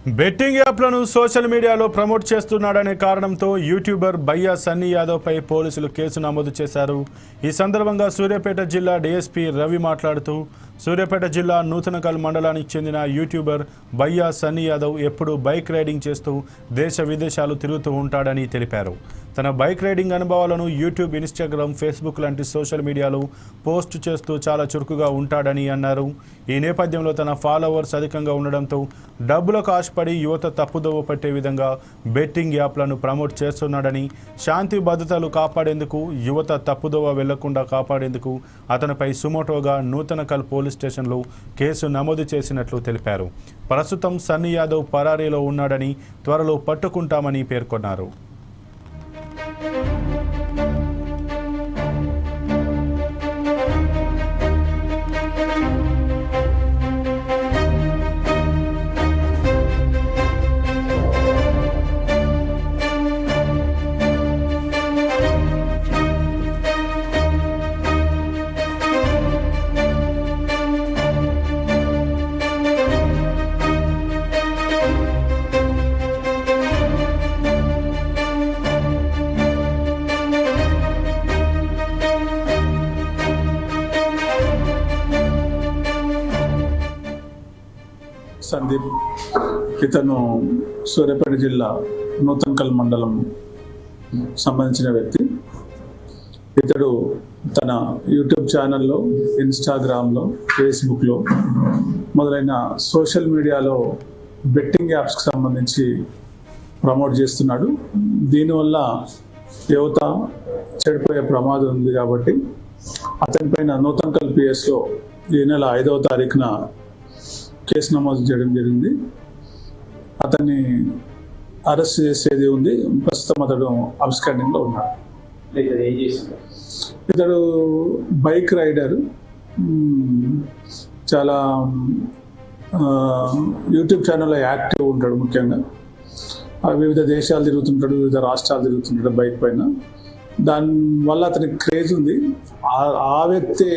Betting యాప్లను social మీడియాలో promote చేస్తున్నాడనే కారణంతో యూట్యూబర్ బయ్యా సన్నీ యాదవ్పై పోలీసులు కేసు నమోదు చేశారు. ఈ సందర్భంగా సూర్యాపేట జిల్లా డీఎస్పీ రవి మాట్లాడుతూ సూర్యాపేట జిల్లా నూతనకల్ మండలానికి చెందిన యూట్యూబర్ బయ్యా సన్నీ యాదవ్ ఎప్పుడూ బైక్ రైడింగ్ చేస్తూ దేశ విదేశాలు తిరుగుతూ ఉంటాడని తెలిపారు. తన బైక్ రైడింగ్ అనుభవాలను యూట్యూబ్, ఇన్స్టాగ్రామ్, ఫేస్బుక్ లాంటి సోషల్ మీడియాలో పోస్ట్ చేస్తూ చాలా చురుకుగా ఉంటాడని అన్నారు. ఈ నేపథ్యంలో తన ఫాలోవర్స్ అధికంగా ఉండడంతో డబ్బులకు ఆశపడి యువత తప్పుదోవ పట్టే విధంగా బెట్టింగ్ యాప్లను ప్రమోట్ చేస్తున్నాడని, శాంతి భద్రతలు కాపాడేందుకు, యువత తప్పుదోవ వెళ్లకుండా కాపాడేందుకు అతనిపై సుమోటోగా నూతనకల్ పోలీస్ స్టేషన్లో కేసు నమోదు చేసినట్లు తెలిపారు. ప్రస్తుతం సన్నీ యాదవ్ పరారీలో ఉన్నాడని, త్వరలో పట్టుకుంటామని పేర్కొన్నారు. సందీప్ ఇతను సూర్యాపేట జిల్లా నూతనకల్ మండలం సంబంధించిన వ్యక్తి. ఇతడు తన యూట్యూబ్ ఛానల్లో, ఇన్స్టాగ్రామ్లో, ఫేస్బుక్లో మొదలైన సోషల్ మీడియాలో బెట్టింగ్ యాప్స్కి సంబంధించి ప్రమోట్ చేస్తున్నాడు. దీనివల్ల యువత చెడిపోయే ప్రమాదం ఉంది కాబట్టి అతనిపైన నూతనకల్ పిఎస్లో ఈ నెల 5వ తారీఖున కేసు నమోదు చేయడం జరిగింది. అతన్ని అరెస్ట్ చేసేది ఉంది. ప్రస్తుతం అతడు అబ్స్కాండింగ్లో ఉన్నాడు. ఇతడు బైక్ రైడర్, చాలా యూట్యూబ్ ఛానల్లో యాక్టివ్ ఉంటాడు. ముఖ్యంగా వివిధ దేశాలు తిరుగుతుంటాడు, వివిధ రాష్ట్రాలు తిరుగుతుంటాడు బైక్ పైన. దానివల్ల అతనికి క్రేజ్ ఉంది. ఆ వ్యక్తి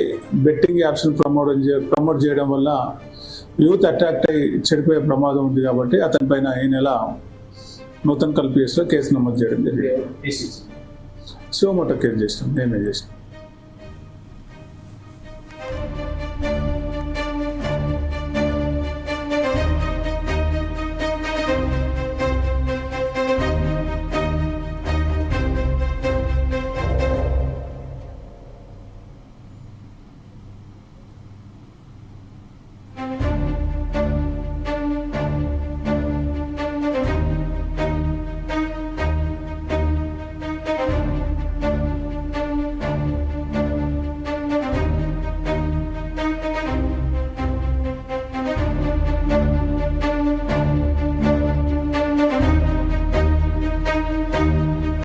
బెట్టింగ్ యాప్స్ని ప్రమోట్ చేయడం వల్ల యూత్ అట్రాక్ట్ అయ్యి చెడిపోయే ప్రమాదం ఉంది కాబట్టి అతని పైన ఈ నెల నూతనకల్ పిఎస్లో కేసు నమోదు చేయడం జరిగింది. సుమోటో కేసు చేసినాం, మేమే చేసినాం.